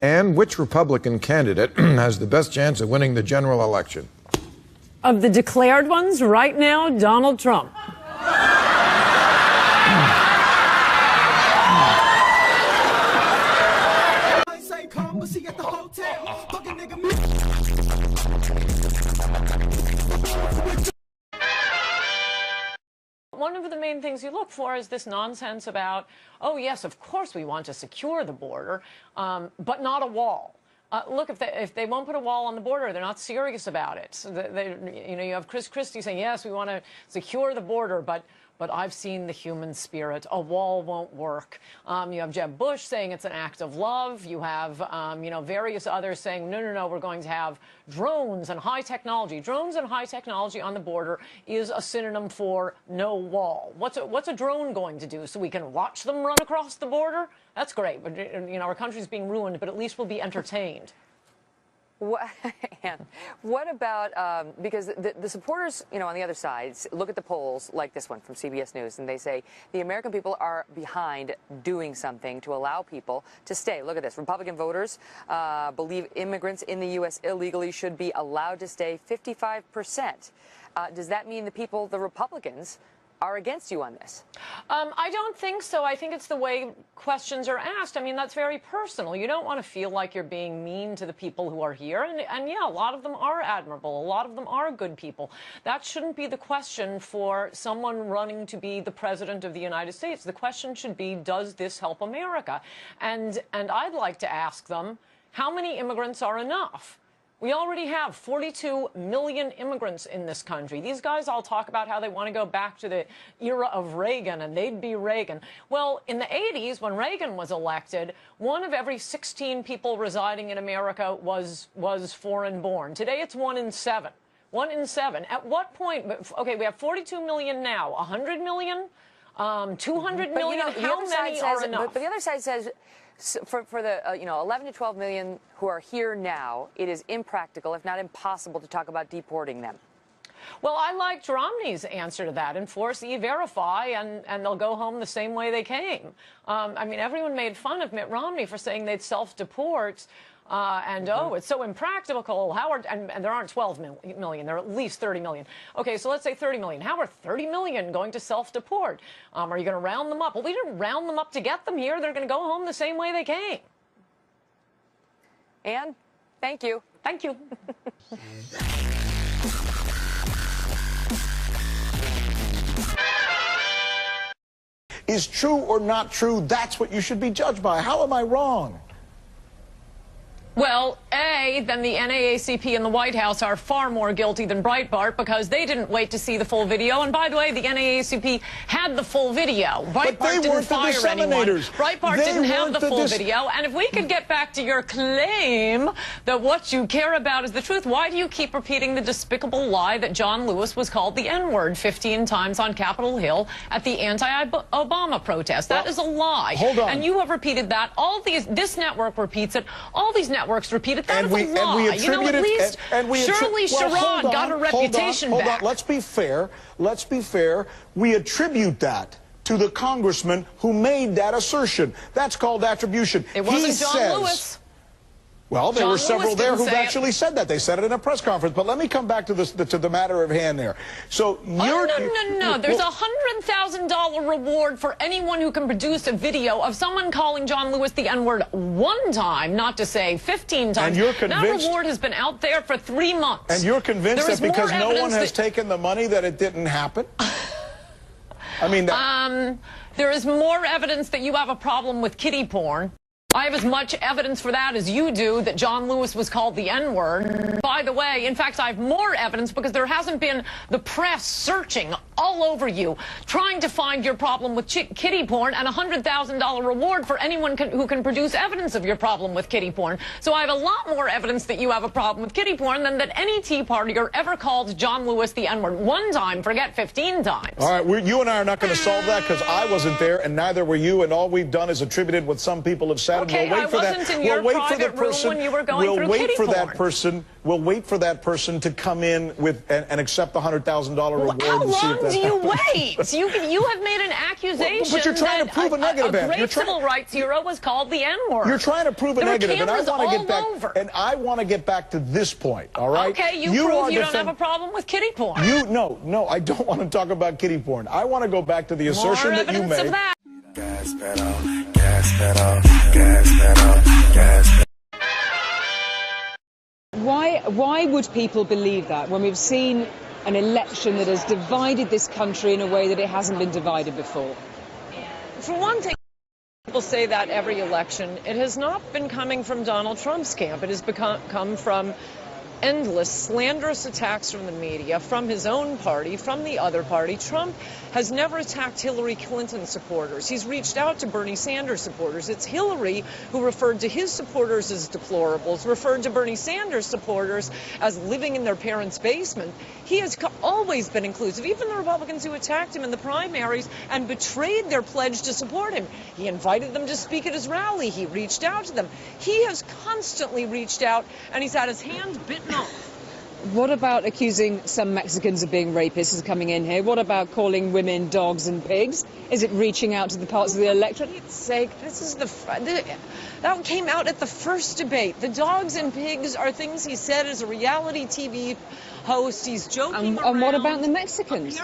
And which Republican candidate has the best chance of winning the general election? Of the declared ones, right now, Donald Trump. One of the main things you look for is this nonsense about, oh, yes, of course we want to secure the border, but not a wall. Look, if they won't put a wall on the border, they're not serious about it. So you have Chris Christie saying, yes, we want to secure the border, but I've seen the human spirit. A wall won't work. You have Jeb Bush saying it's an act of love. You have, various others saying, no, we're going to have drones and high technology. Drones and high technology on the border is a synonym for no wall. What's a drone going to do? So we can watch them run across the border? That's great. But, our country's being ruined, but at least we'll be entertained. What about, because the supporters, on the other side, look at the polls like this one from CBS News, and they say the American people are behind doing something to allow people to stay. Look at this. Republican voters believe immigrants in the U.S. illegally should be allowed to stay 55%. Does that mean the Republicans, are against you on this? I don't think so. I think it's the way questions are asked. I mean, that's very personal. You don't want to feel like you're being mean to the people who are here. And yeah, a lot of them are admirable. A lot of them are good people. That shouldn't be the question for someone running to be the president of the United States. The question should be, does this help America? And I'd like to ask them, how many immigrants are enough? We already have 42 million immigrants in this country. These guys all talk about how they want to go back to the era of Reagan, and they'd be Reagan. Well, in the 80s, when Reagan was elected, 1 of every 16 people residing in America was foreign-born. Today, it's 1 in 7. 1 in 7. At what point? Okay, we have 42 million now. 100 million? 200 million? How many are enough? But the other side says, for the 11 to 12 million who are here now, it is impractical, if not impossible, to talk about deporting them. Well, I liked Romney's answer to that. Enforce E-Verify, and they'll go home the same way they came. I mean, everyone made fun of Mitt Romney for saying they'd self-deport. Oh, it's so impractical. And there aren't 12 million. There are at least 30 million. Okay, so let's say 30 million. How are 30 million going to self-deport? Are you going to round them up? Well, we didn't round them up to get them here. They're going to go home the same way they came. Ann, thank you. Thank you. Is true or not true, that's what you should be judged by. How am I wrong? Well, then the NAACP and the White House are far more guilty than Breitbart because they didn't wait to see the full video. And by the way, the NAACP had the full video. Breitbart didn't fire anyone. Breitbart didn't have the full video. And if we could get back to your claim that what you care about is the truth, why do you keep repeating the despicable lie that John Lewis was called the N-word 15 times on Capitol Hill at the anti-Obama protest? That is a lie. Hold on. And you have repeated that. This network repeats it. All these networks repeat it. That is a lie. At least Shirley Sharon got her reputation back. Hold on. Let's be fair. Let's be fair. We attribute that to the congressman who made that assertion. That's called attribution. It wasn't John Lewis. Well, there were several there who've actually said that. They said it in a press conference. But let me come back to the matter of hand there. So you're... No. There's a $100,000 reward for anyone who can produce a video of someone calling John Lewis the N-word one time, not to say 15 times. And you're convinced... That reward has been out there for 3 months. And you're convinced that because no one has taken the money that it didn't happen? I mean... There is more evidence that you have a problem with kiddie porn. I have as much evidence for that as you do that John Lewis was called the N-word. By the way, in fact, I have more evidence because there hasn't been the press searching all over you, trying to find your problem with kiddie porn and a $100,000 reward for anyone who can produce evidence of your problem with kiddie porn. So I have a lot more evidence that you have a problem with kiddie porn than that any Tea Partier ever called John Lewis the N-word one time, forget 15 times. All right, you and I are not going to solve that because I wasn't there and neither were you, and all we've done is attributed what some people have said. that. Okay, and we'll wait I for wasn't that. in your we'll wait for private the room person. when you were going we'll through wait kitty for that porn. person. We'll wait for that person to come in with and accept the $100,000 reward. How and see long if that do you happens. wait? You have made an accusation but you're trying that to prove a negative, a Ann. great You're trying- civil rights hero was called the N-word. You're trying to prove a There were negative, and I cameras want to get all back. over. And I want to get back to this point. All right. Okay, you prove you don't have a problem with kitty porn. No, I don't want to talk about kitty porn. I want to go back to the assertion More that you evidence made. of that. Gas pedal, gas pedal, gas pedal, gas pedal. Why would people believe that when we've seen an election that has divided this country in a way that it hasn't been divided before? For one thing, people say that every election. It has not been coming from Donald Trump's camp. It has come from endless slanderous attacks from the media, from his own party, from the other party. Trump has never attacked Hillary Clinton supporters. He's reached out to Bernie Sanders supporters. It's Hillary who referred to his supporters as deplorables, referred to Bernie Sanders supporters as living in their parents' basement. He has always been inclusive, even the Republicans who attacked him in the primaries and betrayed their pledge to support him. He invited them to speak at his rally. He reached out to them. He has constantly reached out, and he's had his hand bitten off. What about accusing some Mexicans of being rapists as coming in here? What about calling women dogs and pigs? Is it reaching out to the parts of the electorate? For Pete's sake, this is that came out at the first debate. The dogs and pigs are things he said as a reality TV host. He's joking around. And what about the Mexicans?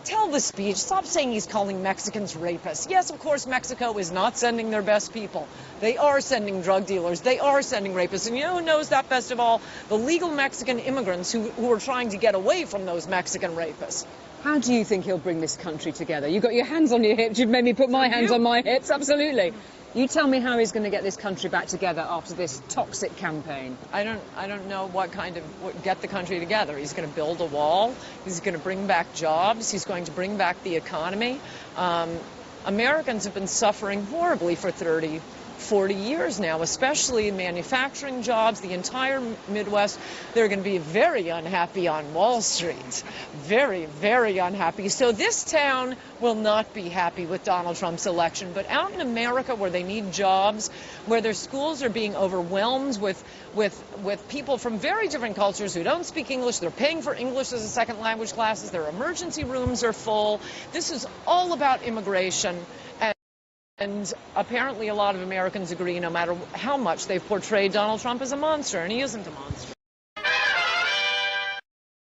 Tell the speech. Stop saying he's calling Mexicans rapists. Yes, of course, Mexico is not sending their best people. They are sending drug dealers. They are sending rapists. And you know who knows that best of all? The legal Mexican immigrants who are trying to get away from those Mexican rapists. How do you think he'll bring this country together? You've got your hands on your hips. You've made me put my hands on my hips. Absolutely. You tell me how he's going to get this country back together after this toxic campaign. I don't know what get the country together. He's going to build a wall. He's going to bring back jobs. He's going to bring back the economy. Americans have been suffering horribly for 30, 40 years now, especially in manufacturing jobs, the entire Midwest. They're going to be very unhappy on Wall Street. Very, very unhappy. So this town will not be happy with Donald Trump's election. But out in America where they need jobs, where their schools are being overwhelmed with people from very different cultures who don't speak English, they're paying for English as a second language classes, their emergency rooms are full. This is all about immigration. And apparently a lot of Americans agree, no matter how much they've portrayed Donald Trump as a monster, and he isn't a monster.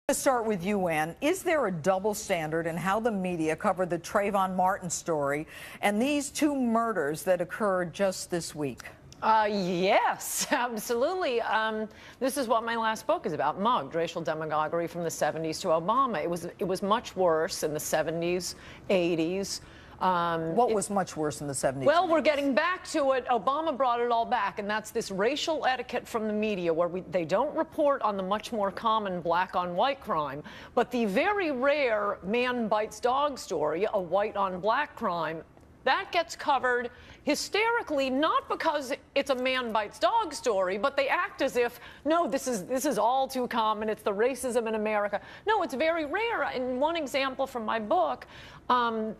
Let's start with you, Ann. Is there a double standard in how the media covered the Trayvon Martin story and these two murders that occurred just this week? Yes, absolutely. This is what my last book is about, Mugged, Racial Demagoguery from the 70s to Obama. It was much worse in the 70s, 80s. What was much worse in the 70s? Well, we're getting back to it. Obama brought it all back, and that's this racial etiquette from the media where they don't report on the much more common black-on-white crime, but the very rare man bites dog story, a white-on-black crime, that gets covered hysterically, not because it's a man bites dog story, but they act as if, no, this is all too common, it's the racism in America. No, it's very rare. And one example from my book,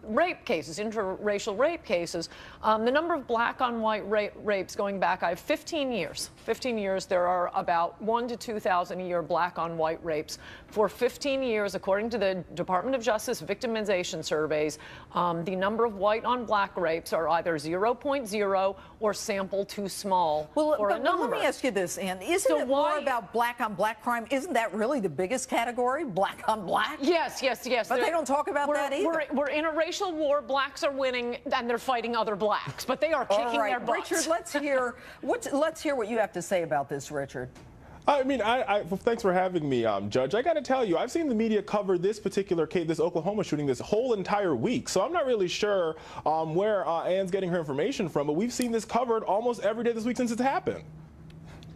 rape cases, interracial rape cases, the number of black-on-white rapes going back, I have 15 years. 15 years, there are about 1,000 to 2,000 a year black-on-white rapes. For 15 years, according to the Department of Justice victimization surveys, the number of white-on-black rapes are either 0.0 or sample too small for a number. Let me ask you this, Ann. Isn't it more about black-on-black crime? Isn't that really the biggest category, black-on-black? Yes. But they don't talk about that either. We're in a racial war. Blacks are winning, and they're fighting other blacks, but they are kicking their butts. Richard, let's hear what you have to say about this, Richard. I mean, thanks for having me, Judge. I got to tell you, I've seen the media cover this particular case, this Oklahoma shooting, this whole entire week. So I'm not really sure where Ann's getting her information from, but we've seen this covered almost every day this week since it's happened.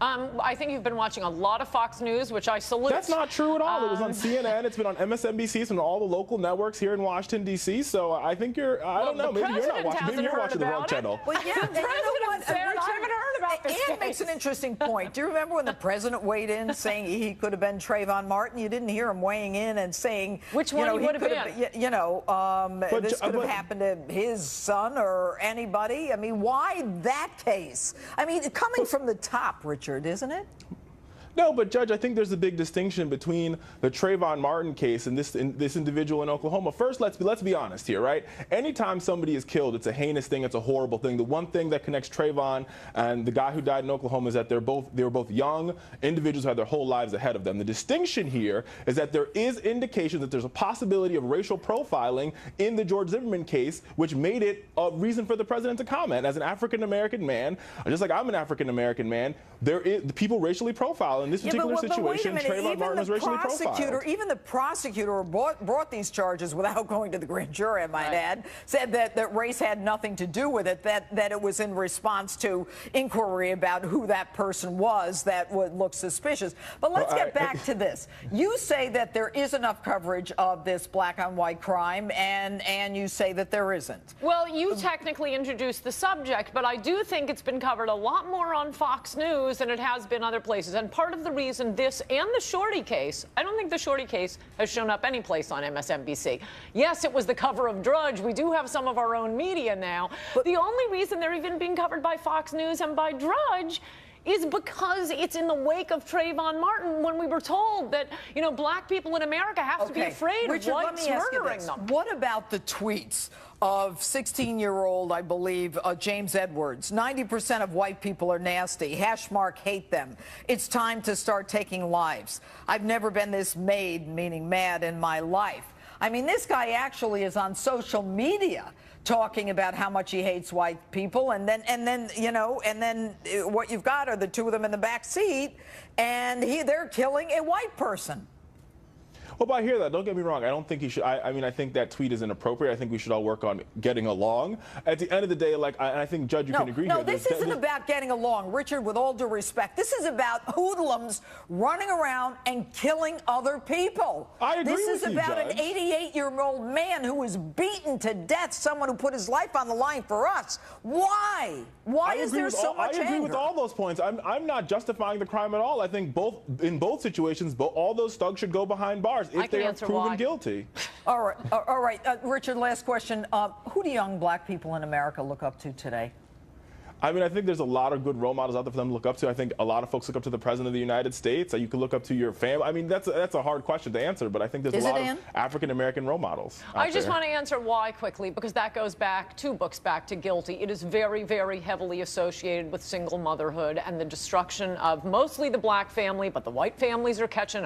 I think you've been watching a lot of Fox News, which I salute. That's not true at all. It was on CNN. It's been on MSNBC. It's been on all the local networks here in Washington, D.C. So I think you're, I don't know, maybe you're not watching. Maybe you're watching the wrong channel. Well, yeah, the president said, I haven't heard about this. Ann makes an interesting point. Do you remember when the president weighed in saying he could have been Trayvon Martin? You didn't hear him weighing in and saying which one he would have been. This could have happened to his son or anybody. I mean, why that case? I mean, coming from the top, Richard, isn't it? No, but Judge, I think there's a big distinction between the Trayvon Martin case and this individual in Oklahoma. First, let's be honest here, right? Anytime somebody is killed, it's a heinous thing, it's a horrible thing. The one thing that connects Trayvon and the guy who died in Oklahoma is that they were both young individuals who had their whole lives ahead of them. The distinction here is that there is indication that there's a possibility of racial profiling in the George Zimmerman case, which made it a reason for the president to comment. As an African-American man, just like I'm an African-American man, there is people racially profile. In this particular situation, Trayvon Martin was racially profiled. Even the prosecutor brought these charges without going to the grand jury, I might add, said that race had nothing to do with it, that it was in response to inquiry about who that person was that would look suspicious. But let's get back to this. You say that there is enough coverage of this black-on-white crime, and you say that there isn't. Well, you technically introduced the subject, but I do think it's been covered a lot more on Fox News than it has been other places. And part of the reason this and the Shorty case, I don't think the Shorty case has shown up any place on MSNBC. Yes, it was the cover of Drudge. We do have some of our own media now. But the only reason they're even being covered by Fox News and by Drudge is because it's in the wake of Trayvon Martin, when we were told that, you know, black people in America have to be afraid Richard, of whites murdering them. What about the tweets of 16-year-old, I believe, James Edwards? 90% of white people are nasty. # hate them. It's time to start taking lives. I've never been this meaning mad in my life. I mean, this guy actually is on social media talking about how much he hates white people, and then what you've got are the two of them in the back seat, and they're killing a white person. Well, but I hear that. Don't get me wrong. I don't think he should. I mean, I think that tweet is inappropriate. I think we should all work on getting along. At the end of the day, and I think, Judge, you can agree here. No, this isn't about getting along, Richard, with all due respect. This is about hoodlums running around and killing other people. I agree with you, This is about Judge. an 88-year-old man who was beaten to death, someone who put his life on the line for us. Why? Why is there so much anger? I agree with all those points. I'm not justifying the crime at all. I think in both situations, all those thugs should go behind bars if they are proven guilty. All right. Richard, last question. Who do young black people in America look up to today? I mean, I think there's a lot of good role models out there for them to look up to. I think a lot of folks look up to the President of the United States. You can look up to your family. I mean, that's a hard question to answer, but I think there's a lot of African-American role models out I just want to answer why quickly, because that goes back 2 books back to Guilty. It is very, very heavily associated with single motherhood and the destruction of mostly the black family, but the white families are catching up.